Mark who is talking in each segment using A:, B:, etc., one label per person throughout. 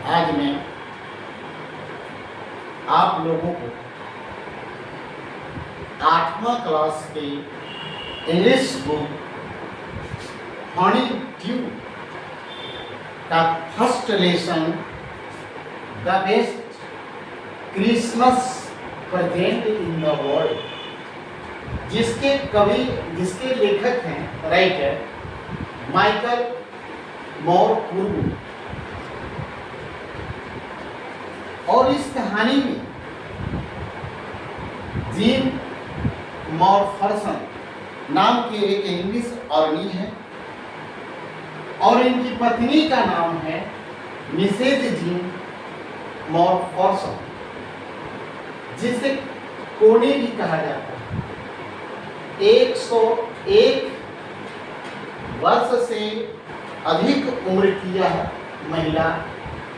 A: आज मैं आप लोगों को 8वां क्लास के इंग्लिश बुक हनी ड्यू का first lesson the best Christmas present in the world, जिसके लेखक हैं राइटर माइकल मोर कुर्बू। और इस कहानी में जीन मॉरफर्सन नाम के एक इंग्लिश आर्मी है और इनकी पत्नी का नाम है मिसेज जीन मॉरफर्सन, जिसे कोनी भी कहा जाता है। 101 वर्ष से अधिक उम्र की यह महिला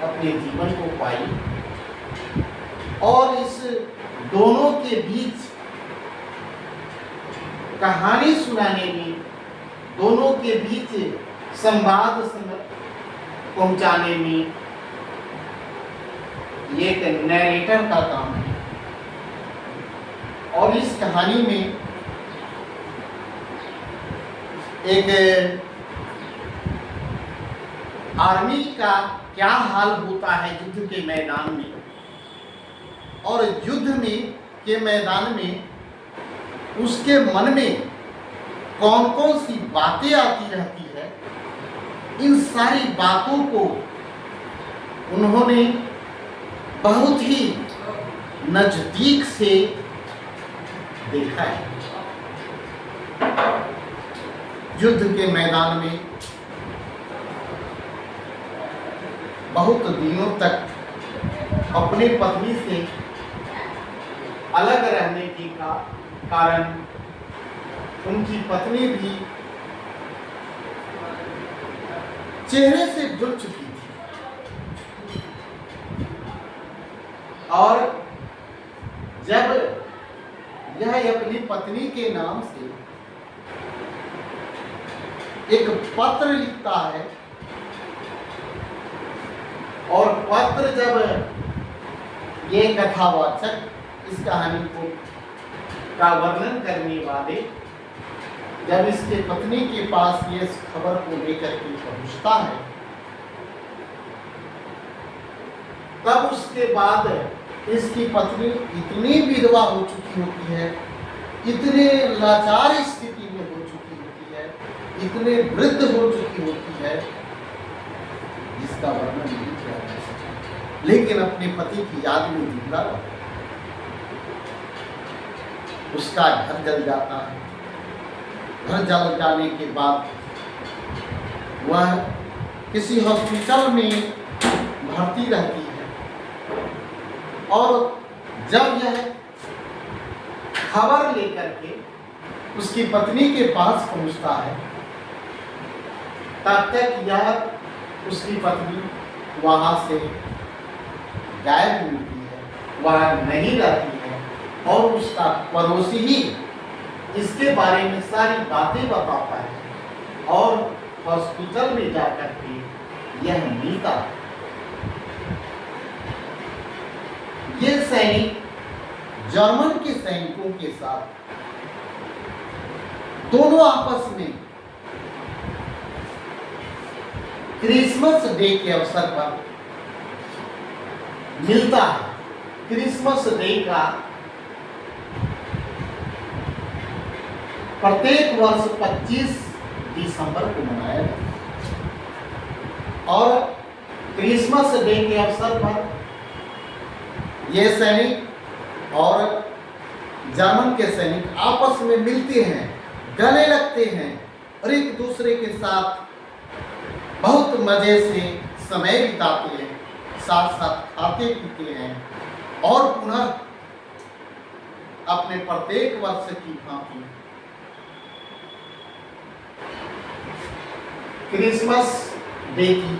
A: अपने जीवन को पाई और इस दोनों के बीच कहानी सुनाने में, दोनों के बीच संवाद पहुंचाने में ये एक नैरेटर का काम है। और इस कहानी में एक आर्मी का क्या हाल होता है युद्ध के मैदान में, और युद्ध में के मैदान में उसके मन में कौन कौन सी बातें आती रहती है, इन सारी बातों को उन्होंने बहुत ही नजदीक से देखा है। युद्ध के मैदान में बहुत दिनों तक अपने पत्नी से अलग रहने के कारण उनकी पत्नी भी चेहरे से जुड़ चुकी थी। और जब यह अपनी पत्नी के नाम से एक पत्र लिखता है और पत्र जब ये कथावाचक इस कहानी को का वर्णन करने वाले जब इसके पत्नी के पास ये इस खबर को लेकर के पहुंचता है, तब उसके बाद इसकी पत्नी इतनी विधवा हो चुकी होती है, इतने लाचार स्थिति में हो चुकी होती है, इतने वृद्ध हो चुकी होती है जिसका वर्णन नहीं किया जा सकता, लेकिन अपने पति की याद में जिंदा रहता है। उसका घर जल जाता है। घर जल जाने के बाद वह किसी हॉस्पिटल में भर्ती रहती है और जब यह खबर लेकर के उसकी पत्नी के पास पहुंचता है, तब तक यह उसकी पत्नी वहां से गायब मिलती है, वह नहीं रहती है और उसका पड़ोसी ही इसके बारे में सारी बातें बताता है और हॉस्पिटल में जाकर के यह मिलता है। ये सैनिक जर्मन के सैनिकों के साथ दोनों आपस में क्रिसमस डे के अवसर पर मिलता है। क्रिसमस डे का प्रत्येक वर्ष 25 दिसंबर को मनाया जाता है और क्रिसमस डे के अवसर पर ये सैनिक और जर्मन के सैनिक आपस में मिलते हैं, गले लगते हैं और एक दूसरे के साथ बहुत मजे से समय बिताते हैं, साथ साथ खाते पीते हैं और पुनः अपने प्रत्येक वर्ष की भांति क्रिसमस डे की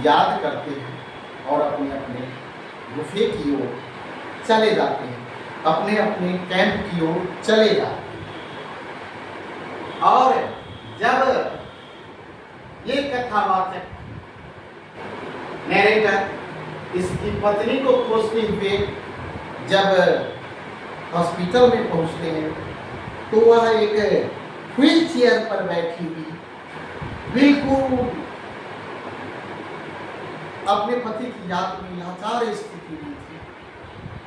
A: याद करते हैं और अपने अपने गुफे की ओर चले जाते हैं, अपने अपने कैंप की ओर चले जाते हैं। और जब ये कथावाचक नैरेटर इसकी पत्नी को खोजते हुए जब हॉस्पिटल में पहुंचते हैं तो वह एक व्हील चेयर पर बैठी हुई बिल्कुल अपने पति की याद में लाचार स्थिति में थी।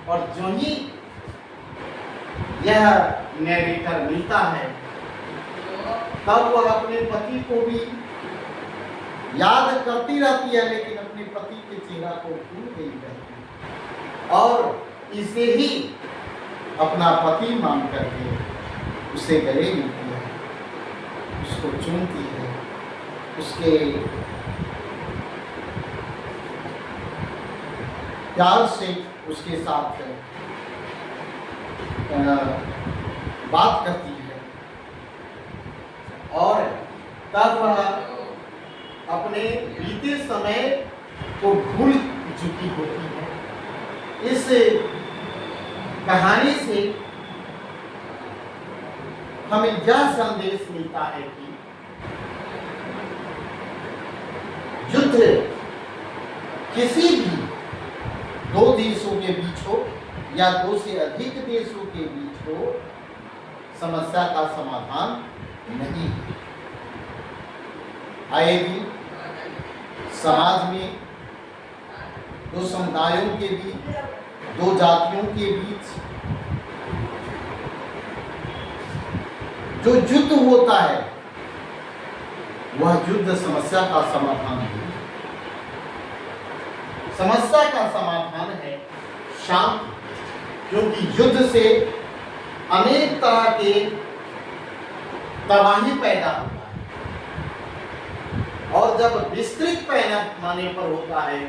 A: और जो ही यह नैरेटर मिलता है तब वह अपने पति को भी याद करती रहती है, लेकिन अपने पति के चेहरा को भूल गई रहती है और इसे ही अपना पति मान करके उसे गले मिलती है, उसको चूमती है, उसके प्यार से उसके साथ बात करती है और तब वह अपने बीते समय को भूल चुकी होती है। इस कहानी से हमें यह संदेश मिलता है कि युद्ध किसी भी दो देशों के बीच हो या दो से अधिक देशों के बीच हो, समस्या का समाधान नहीं है। आए दिन समाज में दो समुदायों के बीच, दो जातियों के बीच जो युद्ध होता है वह युद्ध समस्या का समाधान है। समस्या का समाधान है शांति, क्योंकि युद्ध से अनेक तरह के तबाही पैदा होता है और जब विस्तृत पैमाने पर होता है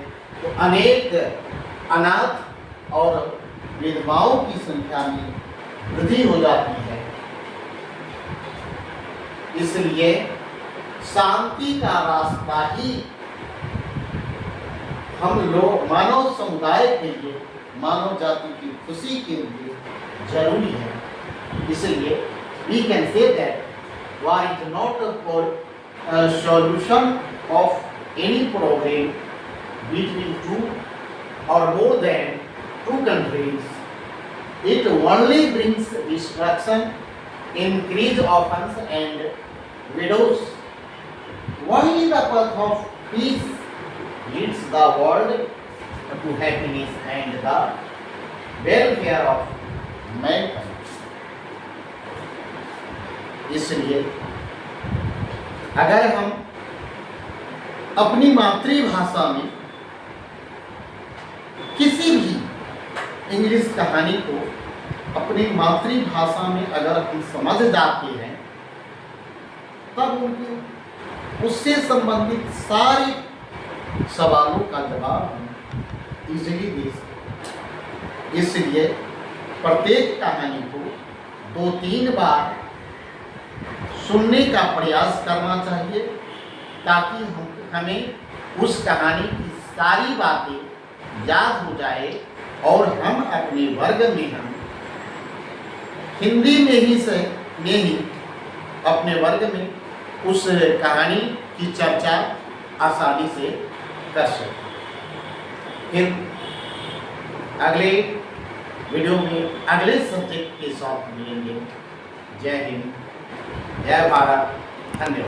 A: तो अनेक अनाथ और विधवाओं की संख्या में वृद्धि हो जाती है। इसलिए शांति का रास्ता ही हम लोग मानव समुदाय के लिए, मानव जाति की खुशी के लिए जरूरी है। इसलिए we can say that war is not for a solution of any problem between two or more than two countries. It only brings destruction, increase orphans and widows. Only the path of peace leads the world to happiness and the welfare of mankind. इसलिए अगर हम अपनी मातृभाषा में किसी भी English कहानी को अपनी मातृभाषा में अगर हम समझ जाते हैं तब उनकी उससे संबंधित सारे सवालों का जवाब हम इजीली दे सकते। इसलिए प्रत्येक कहानी को 2-3 बार सुनने का प्रयास करना चाहिए ताकि हमें उस कहानी की सारी बातें याद हो जाए और हम अपने वर्ग में हम हिंदी में ही अपने वर्ग में उस कहानी की चर्चा आसानी से कर सकते। फिर अगले वीडियो में अगले सब्जेक्ट के साथ मिलेंगे। जय हिंद, जय भारत, धन्यवाद।